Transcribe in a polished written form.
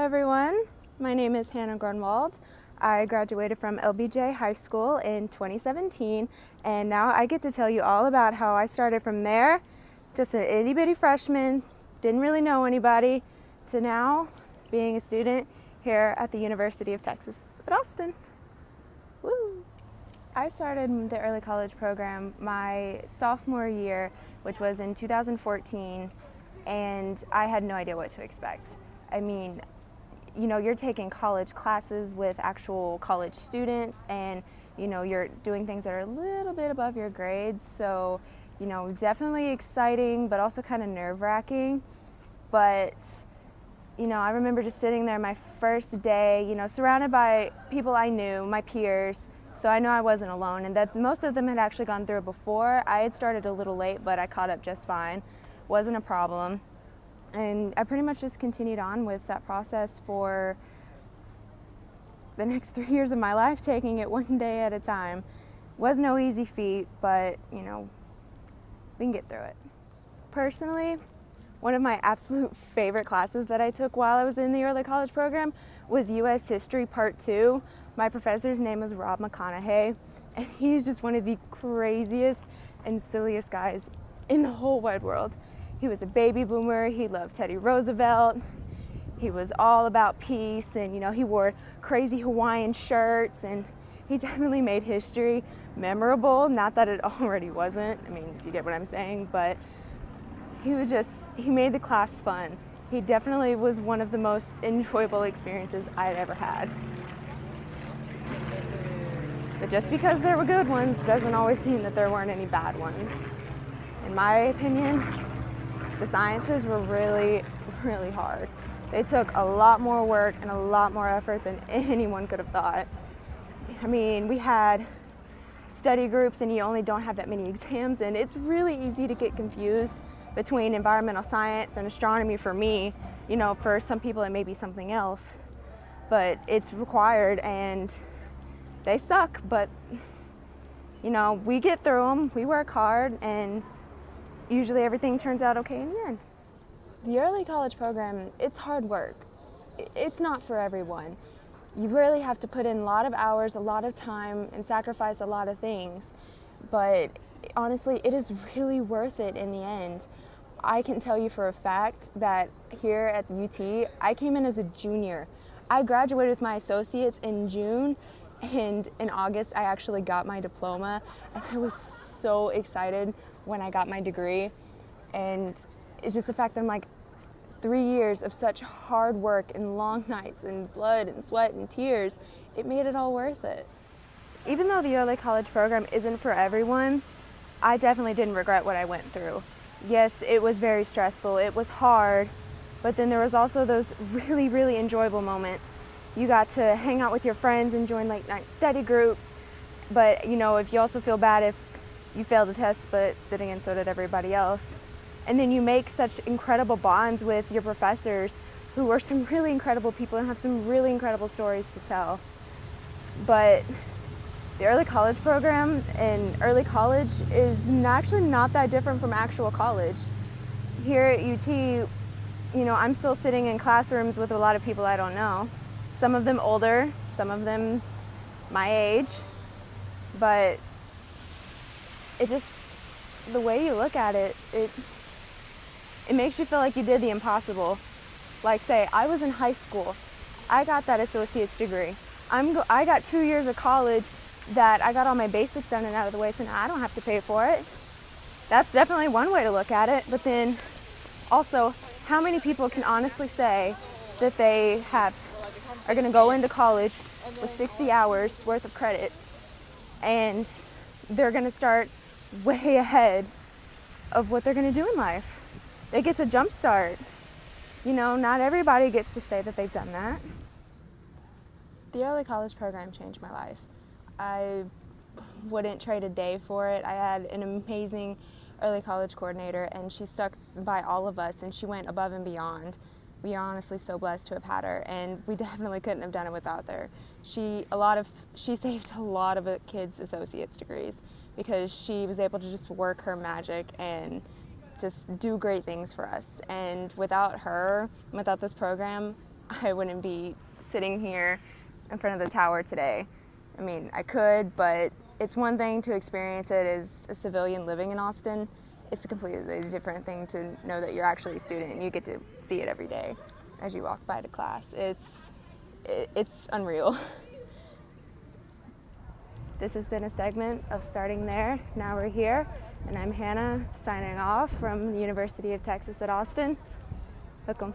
everyone, my name is Hannah Grunwald. I graduated from LBJ High School in 2017, and now I get to tell you all about how I started from there, just an itty bitty freshman, didn't really know anybody, to now being a student here at the University of Texas at Austin. Woo! I started the early college program my sophomore year, which was in 2014, and I had no idea what to expect. I mean, you know, you're taking college classes with actual college students, and you know, you're doing things that are a little bit above your grades, so you know, definitely exciting but also kind of nerve-wracking. But you know, I remember just sitting there my first day, you know, surrounded by people I knew, my peers, so I know I wasn't alone, and that most of them had actually gone through it before. I had started a little late, but I caught up just fine. Wasn't a problem. And I pretty much just continued on with that process for the next 3 years of my life, taking it one day at a time. Was no easy feat, but you know, we can get through it. Personally, one of my absolute favorite classes that I took while I was in the early college program was U.S. History Part 2. My professor's name was Rob McConaughey, and he's just one of the craziest and silliest guys in the whole wide world. He was a baby boomer, he loved Teddy Roosevelt, he was all about peace, and you know, he wore crazy Hawaiian shirts, and he definitely made history memorable. Not that it already wasn't, I mean, if you get what I'm saying, but he made the class fun. He definitely was one of the most enjoyable experiences I'd ever had. But just because there were good ones doesn't always mean that there weren't any bad ones. In my opinion, the sciences were really, really hard. They took a lot more work and a lot more effort than anyone could have thought. I mean, we had study groups and you only don't have that many exams, and it's really easy to get confused between environmental science and astronomy for me. You know, for some people it may be something else, but it's required and they suck, but you know, we get through them, we work hard, and usually everything turns out okay in the end. The early college program, it's hard work. It's not for everyone. You really have to put in a lot of hours, a lot of time, and sacrifice a lot of things. But honestly, it is really worth it in the end. I can tell you for a fact that here at the UT, I came in as a junior. I graduated with my associates in June, and in August I actually got my diploma, and I was so excited when I got my degree. And it's just the fact that I'm like, 3 years of such hard work and long nights and blood and sweat and tears, it made it all worth it. Even though the early college program isn't for everyone, I definitely didn't regret what I went through. Yes, it was very stressful, it was hard, but then there was also those really, really enjoyable moments. You got to hang out with your friends and join late night study groups, but you know, if you also feel bad if you failed a test, but then again, so did everybody else. And then you make such incredible bonds with your professors, who are some really incredible people and have some really incredible stories to tell. But the early college program and early college is actually not that different from actual college. Here at UT, you know, I'm still sitting in classrooms with a lot of people I don't know. Some of them older, some of them my age, but it just, the way you look at it, it makes you feel like you did the impossible. Like, say, I was in high school, I got that associate's degree. I got 2 years of college that I got all my basics done and out of the way, so now I don't have to pay for it. That's definitely one way to look at it, but then also, how many people can honestly say that they are gonna go into college with 60 hours worth of credits and they're gonna start way ahead of what they're gonna do in life? They get to jump start. You know, not everybody gets to say that they've done that. The early college program changed my life. I wouldn't trade a day for it. I had an amazing early college coordinator, and she stuck by all of us, and she went above and beyond. We are honestly so blessed to have had her, and we definitely couldn't have done it without her. She saved a lot of kids' associate's degrees because she was able to just work her magic and just do great things for us. And without her, without this program, I wouldn't be sitting here in front of the tower today. I mean, I could, but it's one thing to experience it as a civilian living in Austin. It's a completely different thing to know that you're actually a student and you get to see it every day as you walk by to class. It's unreal. This has been a segment of Starting There, Now We're Here, and I'm Hannah signing off from the University of Texas at Austin. Hook 'em.